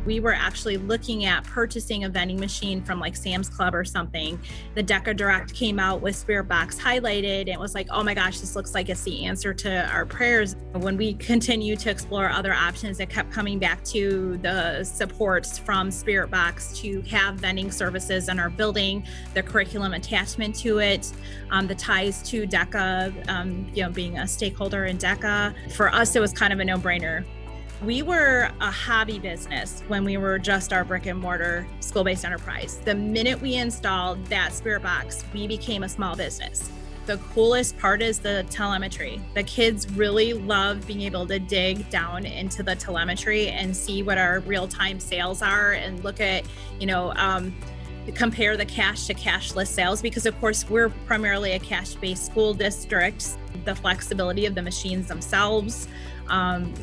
We were actually looking at purchasing a vending machine from like Sam's Club or something. The DECA Direct came out with Spirit Box highlighted, and it was like, oh my gosh, this looks like it's the answer to our prayers. When we continued to explore other options, it kept coming back to the supports from Spirit Box to have vending services in our building, the curriculum attachment to it, the ties to DECA, being a stakeholder in DECA. For us, it was kind of a no-brainer. We were a hobby business when we were just our brick and mortar school-based enterprise. The minute we installed that Spirit Box, we became a small business. The coolest part is the telemetry. The kids really love being able to dig down into the telemetry and see what our real-time sales are and look at, compare the cash to cashless sales, because of course we're primarily a cash-based school district. The flexibility of the machines themselves.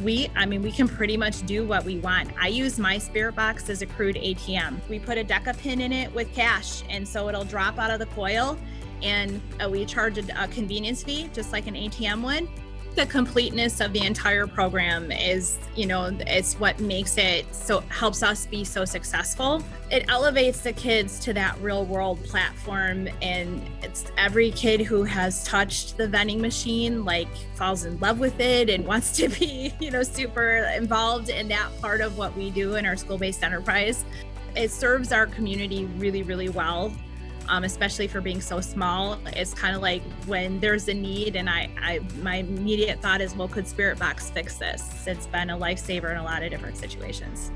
We can pretty much do what we want. I use my Spirit Box as a crude ATM. We put a DECA pin in it with cash, and so it'll drop out of the coil, and we charge a convenience fee just like an ATM would. The completeness of the entire program is, it's what makes it helps us be so successful. It elevates the kids to that real world platform, and it's every kid who has touched the vending machine falls in love with it and wants to be, super involved in that part of what we do in our school-based enterprise. It serves our community really, really well. Especially for being so small. It's kind of like when there's a need, and my immediate thought is, well, could Spirit Box fix this? It's been a lifesaver in a lot of different situations.